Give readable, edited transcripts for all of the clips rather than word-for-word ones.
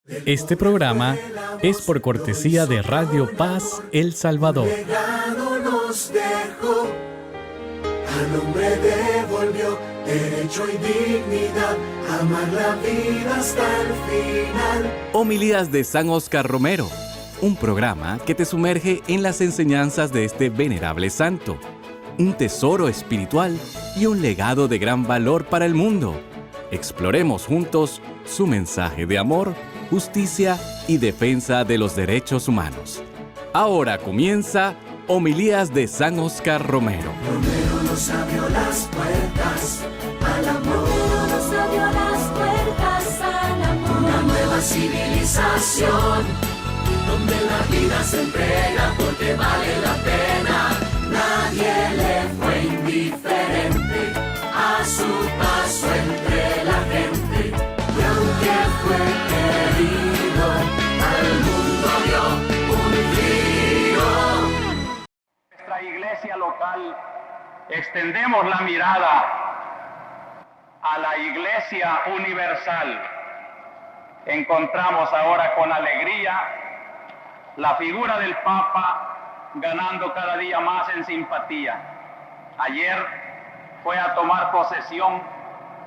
Este programa es por cortesía de Radio Paz El Salvador. Legado nos dejó, al hombre devolvió derecho y dignidad, amar la vida hasta el final. Homilías de San Óscar Romero, un programa que te sumerge en las enseñanzas de este venerable santo, un tesoro espiritual y un legado de gran valor para el mundo. Exploremos juntos su mensaje de amor, justicia y defensa de los derechos humanos. Ahora comienza Homilías de San Óscar Romero. Romero nos abrió las puertas al amor. Nos abrió las puertas al amor. Una nueva civilización, donde la vida se entrega porque vale la pena. Nadie le fue indiferente a su paso entre la gente. Y aunque fue querido, al mundo dio un giro. Nuestra iglesia local, extendemos la mirada a la iglesia universal. Encontramos ahora con alegría la figura del Papa ganando cada día más en simpatía. Ayer fue a tomar posesión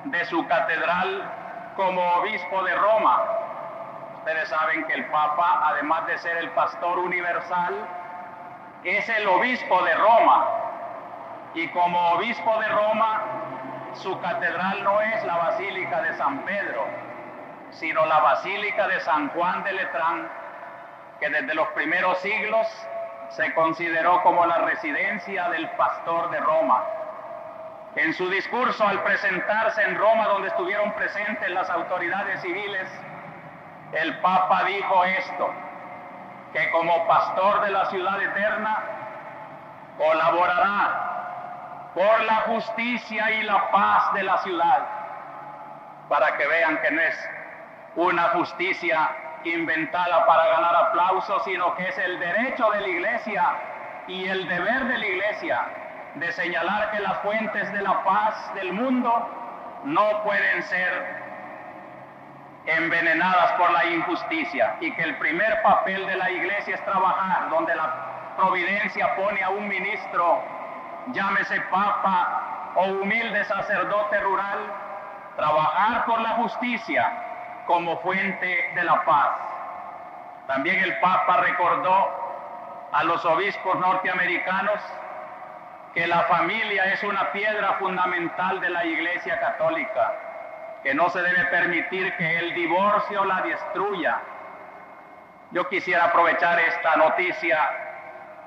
de su catedral como obispo de Roma. Ustedes saben que el Papa, además de ser el pastor universal, es el obispo de Roma. Y como obispo de Roma, su catedral no es la Basílica de San Pedro, sino la Basílica de San Juan de Letrán, que desde los primeros siglos se consideró como la residencia del pastor de Roma. En su discurso al presentarse en Roma, donde estuvieron presentes las autoridades civiles, el Papa dijo esto, que como pastor de la ciudad eterna colaborará por la justicia y la paz de la ciudad, para que vean que no es una justicia inventada para ganar aplausos, sino que es el derecho de la iglesia y el deber de la iglesia de señalar que las fuentes de la paz del mundo no pueden ser envenenadas por la injusticia, y que el primer papel de la iglesia es trabajar donde la providencia pone a un ministro, llámese papa o humilde sacerdote rural, trabajar por la justicia como fuente de la paz. También el Papa recordó a los obispos norteamericanos que la familia es una piedra fundamental de la Iglesia Católica, que no se debe permitir que el divorcio la destruya. Yo quisiera aprovechar esta noticia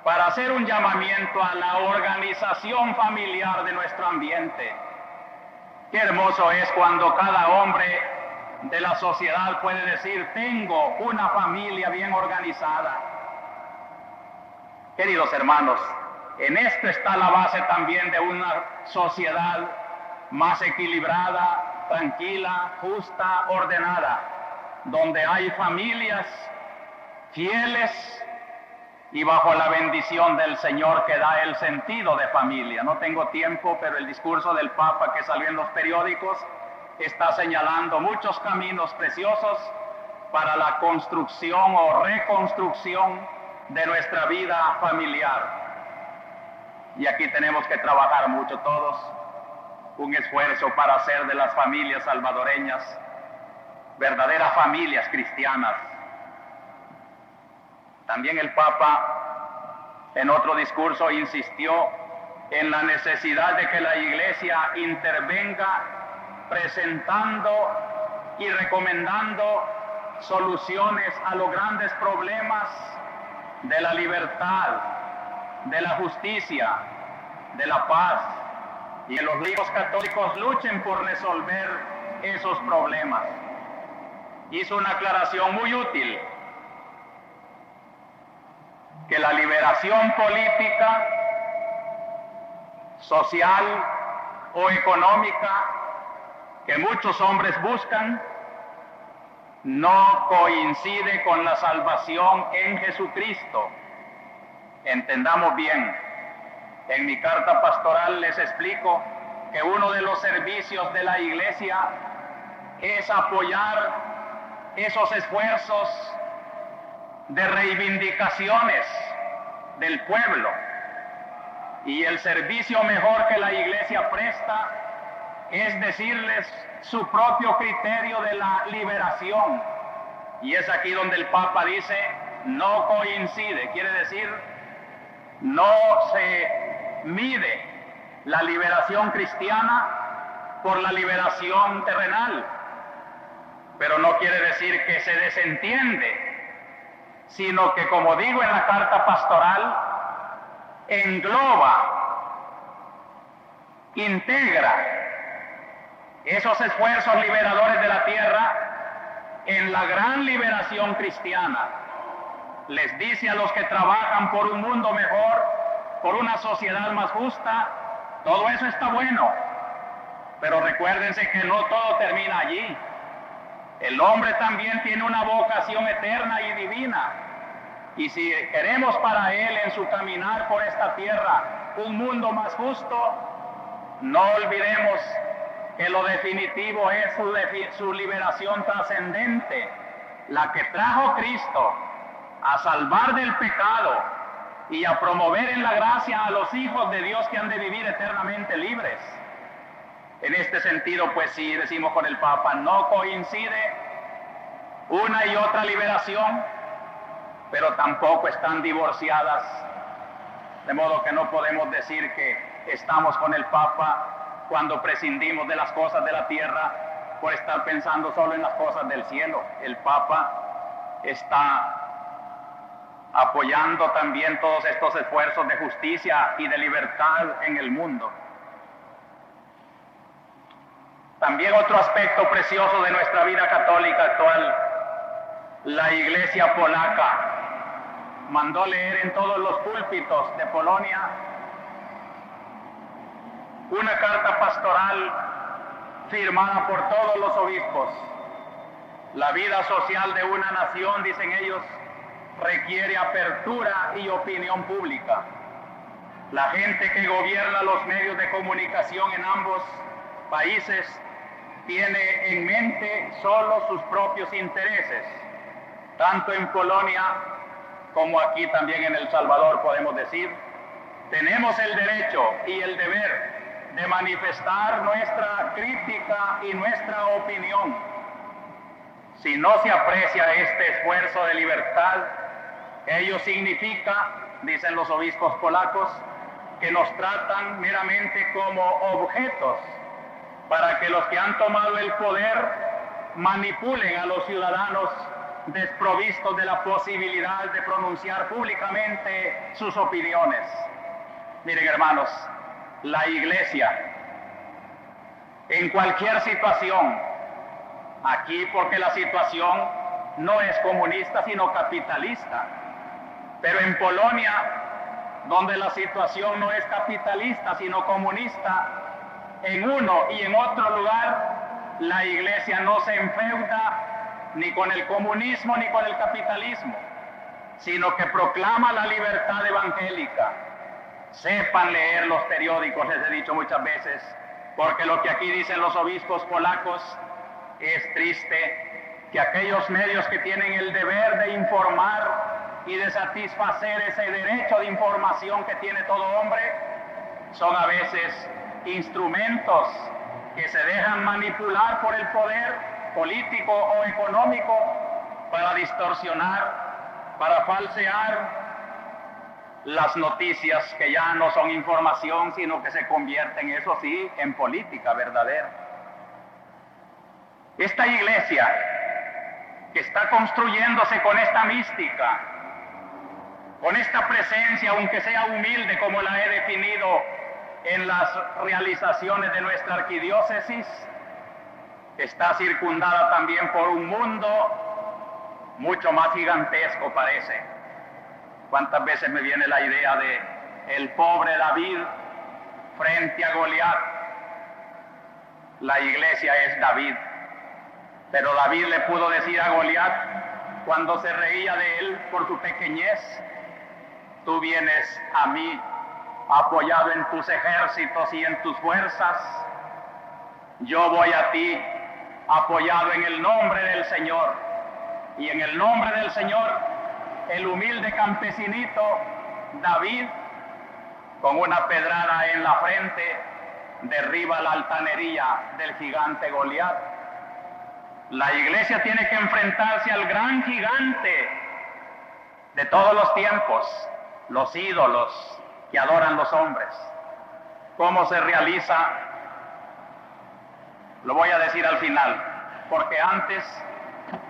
para hacer un llamamiento a la organización familiar de nuestro ambiente. Qué hermoso es cuando cada hombre de la sociedad puede decir: tengo una familia bien organizada. Queridos hermanos, en esto está la base también de una sociedad más equilibrada, tranquila, justa, ordenada, donde hay familias fieles y bajo la bendición del Señor, que da el sentido de familia. No tengo tiempo, pero el discurso del Papa que salió en los periódicos está señalando muchos caminos preciosos para la construcción o reconstrucción de nuestra vida familiar. Y aquí tenemos que trabajar mucho todos, un esfuerzo para hacer de las familias salvadoreñas verdaderas familias cristianas. También el Papa en otro discurso insistió en la necesidad de que la Iglesia intervenga presentando y recomendando soluciones a los grandes problemas de la libertad, de la justicia, de la paz, y que los líderes católicos luchen por resolver esos problemas. Hizo una aclaración muy útil, que la liberación política, social o económica que muchos hombres buscan no coincide con la salvación en Jesucristo. Entendamos bien, en mi carta pastoral les explico que uno de los servicios de la Iglesia es apoyar esos esfuerzos de reivindicaciones del pueblo, y el servicio mejor que la Iglesia presta es decirles su propio criterio de la liberación. Y es aquí donde el Papa dice, no coincide, quiere decir, no se mide la liberación cristiana por la liberación terrenal, pero no quiere decir que se desentiende, sino que, como digo en la carta pastoral, engloba, integra esos esfuerzos liberadores de la tierra en la gran liberación cristiana. Les dice a los que trabajan por un mundo mejor, por una sociedad más justa, todo eso está bueno, pero recuérdense que no todo termina allí. El hombre también tiene una vocación eterna y divina, y si queremos para él en su caminar por esta tierra un mundo más justo, no olvidemos que lo definitivo es su liberación trascendente, la que trajo Cristo a salvar del pecado y a promover en la gracia a los hijos de Dios que han de vivir eternamente libres. En este sentido, pues sí, decimos con el Papa, no coincide una y otra liberación, pero tampoco están divorciadas, de modo que no podemos decir que estamos con el Papa cuando prescindimos de las cosas de la tierra por estar pensando solo en las cosas del cielo. El Papa está apoyando también todos estos esfuerzos de justicia y de libertad en el mundo. También otro aspecto precioso de nuestra vida católica actual, la Iglesia polaca mandó leer en todos los púlpitos de Polonia una carta pastoral firmada por todos los obispos. La vida social de una nación, dicen ellos, requiere apertura y opinión pública. La gente que gobierna los medios de comunicación en ambos países tiene en mente solo sus propios intereses. Tanto en Polonia como aquí también en El Salvador podemos decir, tenemos el derecho y el deber de manifestar nuestra crítica y nuestra opinión. Si no se aprecia este esfuerzo de libertad, ello significa, dicen los obispos polacos, que nos tratan meramente como objetos para que los que han tomado el poder manipulen a los ciudadanos desprovistos de la posibilidad de pronunciar públicamente sus opiniones. Miren, hermanos, la Iglesia, en cualquier situación, aquí porque la situación no es comunista sino capitalista, pero en Polonia, donde la situación no es capitalista sino comunista, en uno y en otro lugar, la Iglesia no se enfeuda ni con el comunismo ni con el capitalismo, sino que proclama la libertad evangélica. Sepan leer los periódicos, les he dicho muchas veces, porque lo que aquí dicen los obispos polacos es triste, que aquellos medios que tienen el deber de informar y de satisfacer ese derecho de información que tiene todo hombre, son a veces instrumentos que se dejan manipular por el poder político o económico para distorsionar, para falsear las noticias que ya no son información, sino que se convierten, eso sí, en política verdadera. Esta Iglesia que está construyéndose con esta mística, con esta presencia, aunque sea humilde como la he definido en las realizaciones de nuestra arquidiócesis, está circundada también por un mundo mucho más gigantesco, parece. ¿Cuántas veces me viene la idea de el pobre David frente a Goliat? La Iglesia es David, pero David le pudo decir a Goliat, cuando se reía de él por su pequeñez, tú vienes a mí apoyado en tus ejércitos y en tus fuerzas, yo voy a ti apoyado en el nombre del Señor. Y en el nombre del Señor, el humilde campesinito David, con una pedrada en la frente, derriba la altanería del gigante Goliat. La iglesia tiene que enfrentarse al gran gigante de todos los tiempos, los ídolos que adoran los hombres. ¿Cómo se realiza? Lo voy a decir al final, porque antes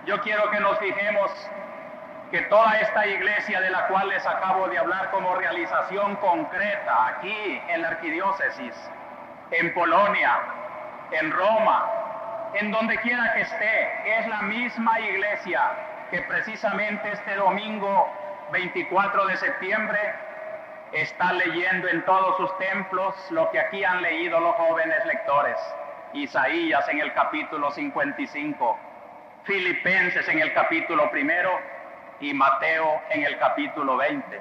yo quiero que nos fijemos que toda esta iglesia de la cual les acabo de hablar como realización concreta aquí en la arquidiócesis, en Polonia, en Roma, en donde quiera que esté, es la misma iglesia que precisamente este domingo 24 de septiembre está leyendo en todos sus templos lo que aquí han leído los jóvenes lectores. Isaías en el capítulo 55, Filipenses en el capítulo 1 y Mateo en el capítulo 20.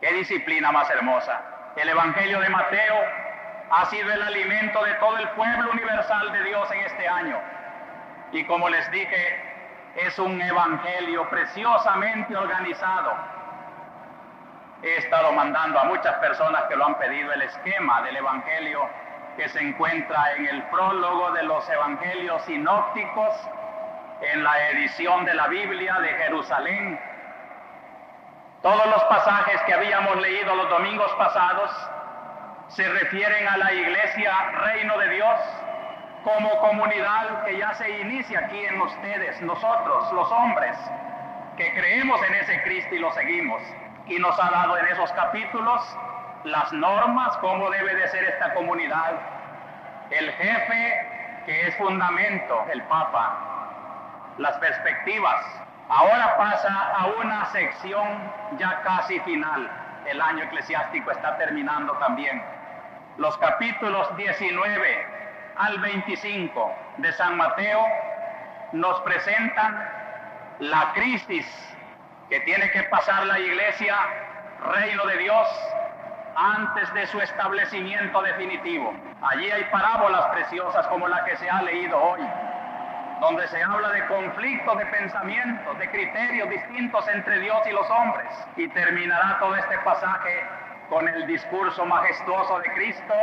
¡Qué disciplina más hermosa! El Evangelio de Mateo ha sido el alimento de todo el pueblo universal de Dios en este año. Y como les dije, es un evangelio preciosamente organizado. He estado mandando a muchas personas que lo han pedido el esquema del evangelio que se encuentra en el prólogo de los evangelios sinópticos, en la edición de la Biblia de Jerusalén. Todos los pasajes que habíamos leído los domingos pasados se refieren a la iglesia Reino de Dios como comunidad que ya se inicia aquí en ustedes, nosotros, los hombres, que creemos en ese Cristo y lo seguimos. Y nos ha dado en esos capítulos las normas, cómo debe de ser esta comunidad. El jefe, que es fundamento, el Papa. Las perspectivas. Ahora pasa a una sección ya casi final. El año eclesiástico está terminando también. Los capítulos 19 al 25 de San Mateo nos presentan la crisis que tiene que pasar la iglesia, Reino de Dios, antes de su establecimiento definitivo. Allí hay parábolas preciosas como la que se ha leído hoy, donde se habla de conflictos de pensamientos, de criterios distintos entre Dios y los hombres. Y terminará todo este pasaje con el discurso majestuoso de Cristo,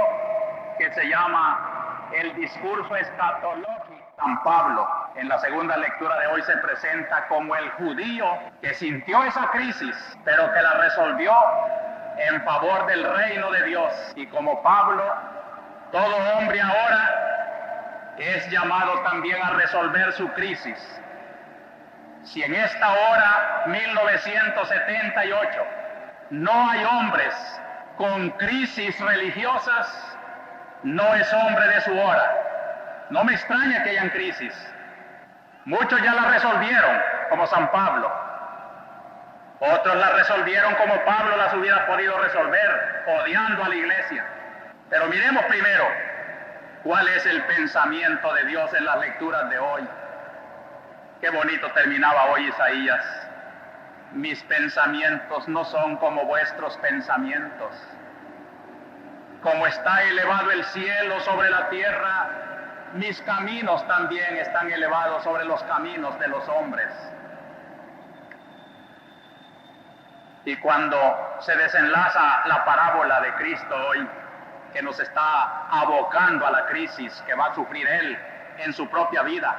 que se llama el discurso escatológico. San Pablo, en la segunda lectura de hoy, se presenta como el judío que sintió esa crisis, pero que la resolvió en favor del reino de Dios. Y como Pablo, todo hombre ahora es llamado también a resolver su crisis. Si en esta hora, 1978, no hay hombres con crisis religiosas, no es hombre de su hora. No me extraña que hayan crisis. Muchos ya la resolvieron, como San Pablo. Otros la resolvieron como Pablo las hubiera podido resolver, odiando a la iglesia. Pero miremos primero cuál es el pensamiento de Dios en las lecturas de hoy. Qué bonito terminaba hoy Isaías. Mis pensamientos no son como vuestros pensamientos. Como está elevado el cielo sobre la tierra, mis caminos también están elevados sobre los caminos de los hombres. Y cuando se desenlaza la parábola de Cristo hoy, que nos está abocando a la crisis que va a sufrir Él en su propia vida,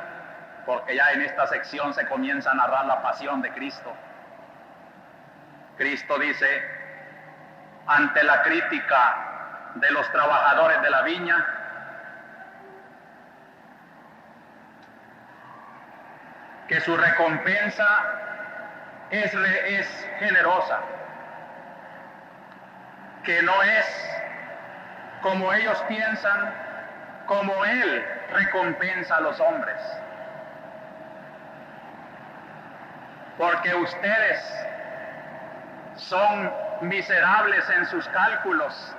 porque ya en esta sección se comienza a narrar la pasión de Cristo. Cristo dice, ante la crítica de los trabajadores de la viña, que su recompensa es generosa, que no es como ellos piensan, como Él recompensa a los hombres. Porque ustedes son miserables en sus cálculos,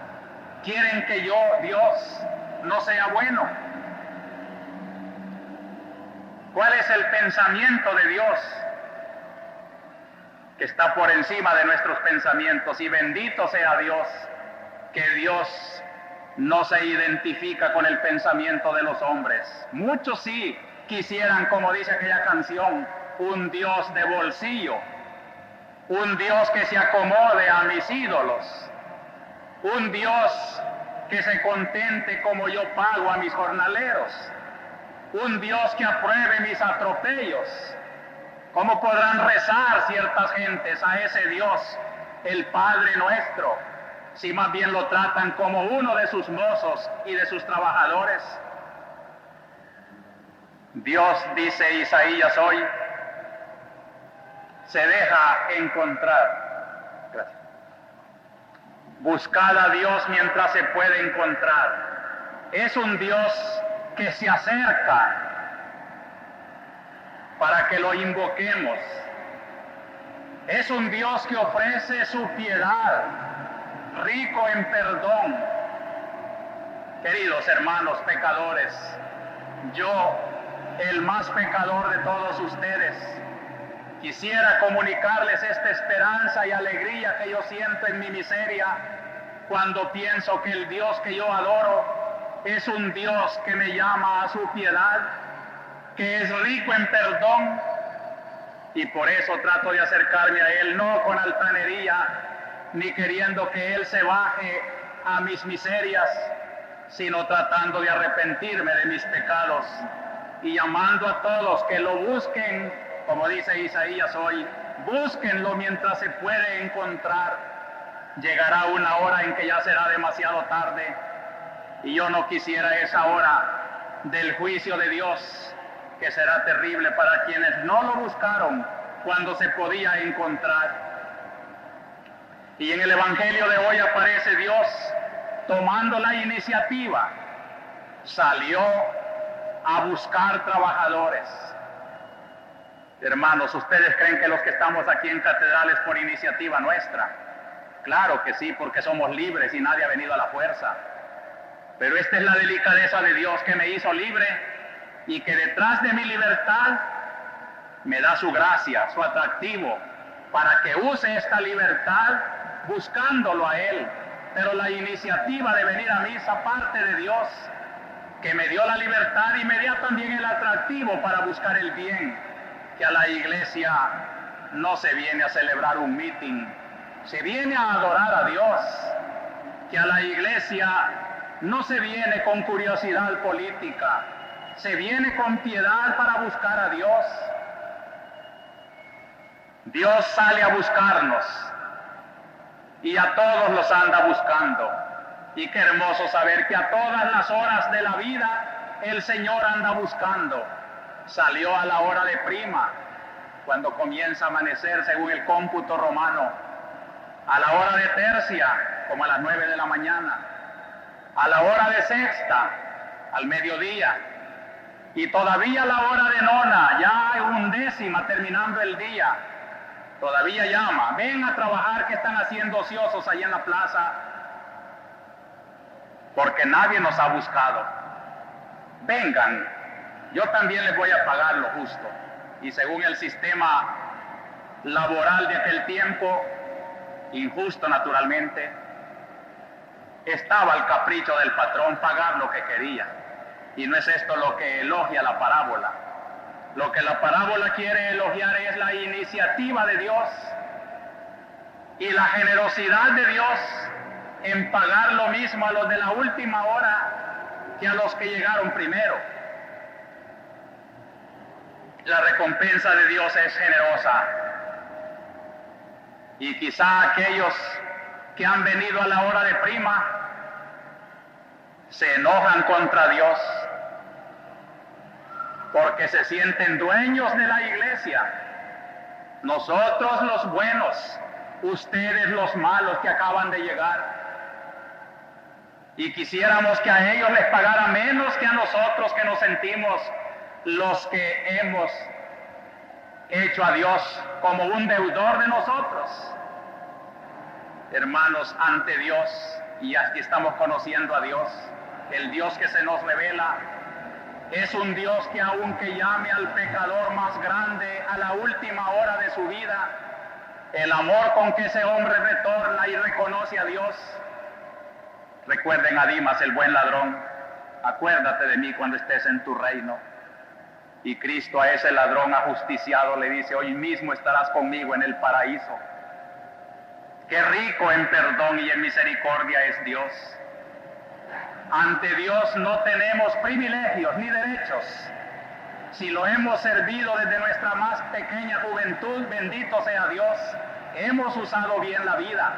quieren que yo, Dios, no sea bueno. ¿Cuál es el pensamiento de Dios? Que está por encima de nuestros pensamientos, y bendito sea Dios, que Dios no se identifica con el pensamiento de los hombres. Muchos sí quisieran, como dice aquella canción, un Dios de bolsillo, un Dios que se acomode a mis ídolos, un Dios que se contente como yo pago a mis jornaleros, un Dios que apruebe mis atropellos. ¿Cómo podrán rezar ciertas gentes a ese Dios, el Padre nuestro, si más bien lo tratan como uno de sus mozos y de sus trabajadores? Dios, dice Isaías hoy, se deja encontrar. Gracias. Buscad a Dios mientras se puede encontrar. Es un Dios que se acerca para que lo invoquemos. Es un Dios que ofrece su piedad, rico en perdón. Queridos hermanos pecadores, yo, el más pecador de todos ustedes, quisiera comunicarles esta esperanza y alegría que yo siento en mi miseria cuando pienso que el Dios que yo adoro es un Dios que me llama a su piedad, que es rico en perdón, y por eso trato de acercarme a Él, no con altanería, ni queriendo que Él se baje a mis miserias, sino tratando de arrepentirme de mis pecados y llamando a todos que lo busquen, como dice Isaías hoy, búsquenlo mientras se puede encontrar. Llegará una hora en que ya será demasiado tarde, y yo no quisiera esa hora del juicio de Dios, que será terrible para quienes no lo buscaron cuando se podía encontrar. Y en el Evangelio de hoy aparece Dios tomando la iniciativa, salió a buscar trabajadores. Hermanos, ¿ustedes creen que los que estamos aquí en Catedral es por iniciativa nuestra? Claro que sí, porque somos libres y nadie ha venido a la fuerza. Pero esta es la delicadeza de Dios, que me hizo libre y que detrás de mi libertad me da su gracia, su atractivo, para que use esta libertad buscándolo a Él. Pero la iniciativa de venir a misa parte de Dios, que me dio la libertad y me dio también el atractivo para buscar el bien, que a la iglesia no se viene a celebrar un meeting, se viene a adorar a Dios, que a la iglesia no se viene con curiosidad política, se viene con piedad para buscar a Dios. Dios sale a buscarnos y a todos los anda buscando. Y qué hermoso saber que a todas las horas de la vida el Señor anda buscando. Salió a la hora de prima, cuando comienza a amanecer según el cómputo romano, a la hora de tercia, como a las 9 de la mañana, a la hora de sexta, al mediodía, y todavía a la hora de nona, ya undécima, terminando el día, todavía llama: ven a trabajar, que están haciendo ociosos ahí en la plaza, porque nadie nos ha buscado. Vengan, yo también les voy a pagar lo justo. Y según el sistema laboral de aquel tiempo, injusto naturalmente, estaba al capricho del patrón pagar lo que quería. Y no es esto lo que elogia la parábola. Lo que la parábola quiere elogiar es la iniciativa de Dios y la generosidad de Dios en pagar lo mismo a los de la última hora que a los que llegaron primero. La recompensa de Dios es generosa, y quizá aquellos que han venido a la hora de prima se enojan contra Dios porque se sienten dueños de la iglesia. Nosotros los buenos, ustedes los malos que acaban de llegar. Y quisiéramos que a ellos les pagara menos que a nosotros, que nos sentimos los que hemos hecho a Dios como un deudor de nosotros. Hermanos, ante Dios, y aquí estamos conociendo a Dios, el Dios que se nos revela, es un Dios que aunque llame al pecador más grande a la última hora de su vida, el amor con que ese hombre retorna y reconoce a Dios. Recuerden a Dimas, el buen ladrón: acuérdate de mí cuando estés en tu reino. Y Cristo a ese ladrón ajusticiado le dice: hoy mismo estarás conmigo en el paraíso. Qué rico en perdón y en misericordia es Dios. Ante Dios no tenemos privilegios ni derechos. Si lo hemos servido desde nuestra más pequeña juventud, bendito sea Dios, hemos usado bien la vida.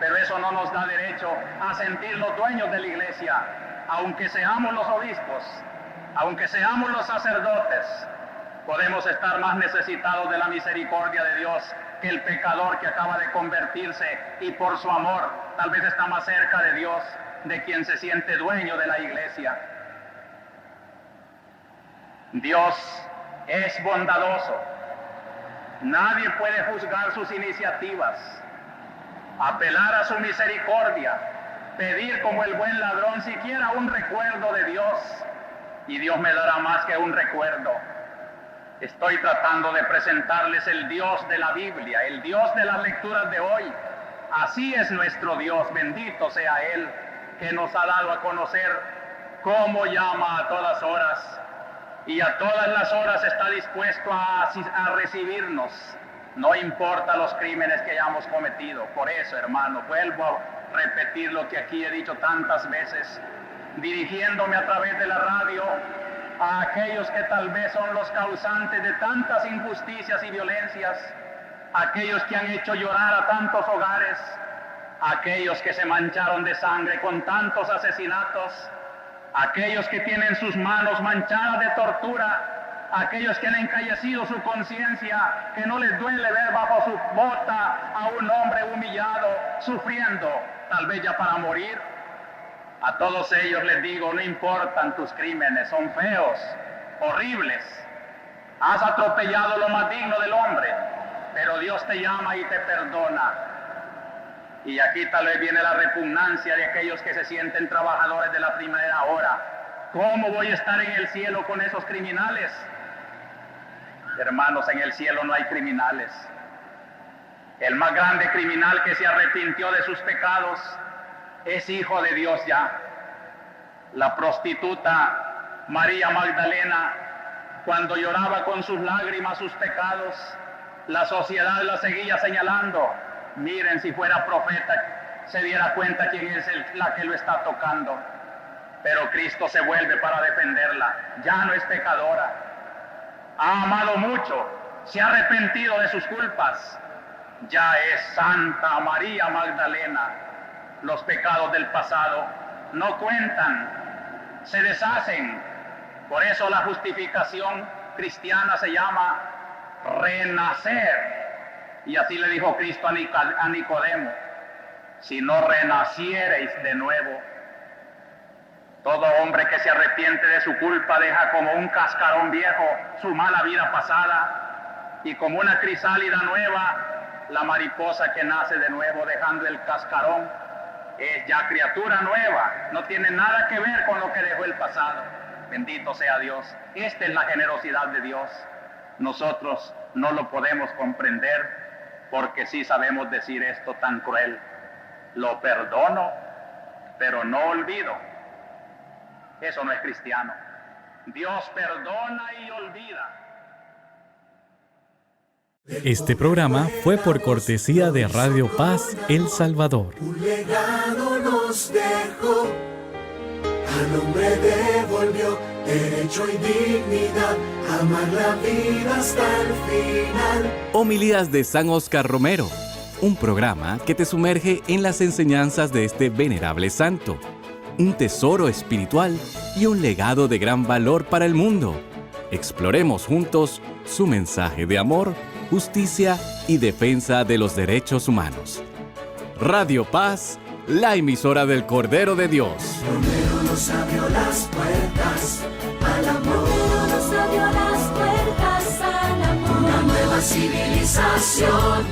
Pero eso no nos da derecho a sentirnos dueños de la iglesia, aunque seamos los obispos, aunque seamos los sacerdotes. Podemos estar más necesitados de la misericordia de Dios que el pecador que acaba de convertirse y por su amor tal vez está más cerca de Dios de quien se siente dueño de la iglesia. Dios es bondadoso. Nadie puede juzgar sus iniciativas. Apelar a su misericordia, pedir como el buen ladrón siquiera un recuerdo de Dios, y Dios me dará más que un recuerdo. Estoy tratando de presentarles el Dios de la Biblia, el Dios de las lecturas de hoy. Así es nuestro Dios, bendito sea Él, que nos ha dado a conocer cómo llama a todas horas, y a todas las horas está dispuesto a recibirnos. No importa los crímenes que hayamos cometido. Por eso, hermano, vuelvo a repetir lo que aquí he dicho tantas veces, dirigiéndome a través de la radio a aquellos que tal vez son los causantes de tantas injusticias y violencias, aquellos que han hecho llorar a tantos hogares, aquellos que se mancharon de sangre con tantos asesinatos, aquellos que tienen sus manos manchadas de tortura, aquellos que han encallecido su conciencia, que no les duele ver bajo su bota a un hombre humillado, sufriendo, tal vez ya para morir. A todos ellos les digo: no importan tus crímenes, son feos, horribles. Has atropellado lo más digno del hombre, pero Dios te llama y te perdona. Y aquí tal vez viene la repugnancia de aquellos que se sienten trabajadores de la primera hora. ¿Cómo voy a estar en el cielo con esos criminales? Hermanos, en el cielo no hay criminales. El más grande criminal que se arrepintió de sus pecados es hijo de Dios ya. La prostituta María Magdalena, cuando lloraba con sus lágrimas sus pecados, la sociedad la seguía señalando. Miren, si fuera profeta, se diera cuenta quién es la que lo está tocando. Pero Cristo se vuelve para defenderla. Ya no es pecadora. Ha amado mucho, se ha arrepentido de sus culpas. Ya es Santa María Magdalena. Los pecados del pasado no cuentan, se deshacen. Por eso la justificación cristiana se llama renacer. Y así le dijo Cristo a Nicodemo: si no renaciereis de nuevo. Todo hombre que se arrepiente de su culpa deja como un cascarón viejo su mala vida pasada, y como una crisálida nueva, la mariposa que nace de nuevo dejando el cascarón es ya criatura nueva, no tiene nada que ver con lo que dejó el pasado. Bendito sea Dios. Esta es la generosidad de Dios. Nosotros no lo podemos comprender, porque sí sabemos decir esto tan cruel: lo perdono, pero no olvido. Eso no es cristiano. Dios perdona y olvida. Este programa fue por cortesía de Radio Paz El Salvador. Un legado nos dejó, al hombre devolvió derecho y dignidad, amar la vida hasta el final. Homilías de San Óscar Romero, un programa que te sumerge en las enseñanzas de este venerable santo, un tesoro espiritual y un legado de gran valor para el mundo. Exploremos juntos su mensaje de amor, justicia y defensa de los derechos humanos. Radio Paz, la emisora del Cordero de Dios. Romero nos abrió las puertas al amor. Nos abrió las puertas al amor. Una nueva civilización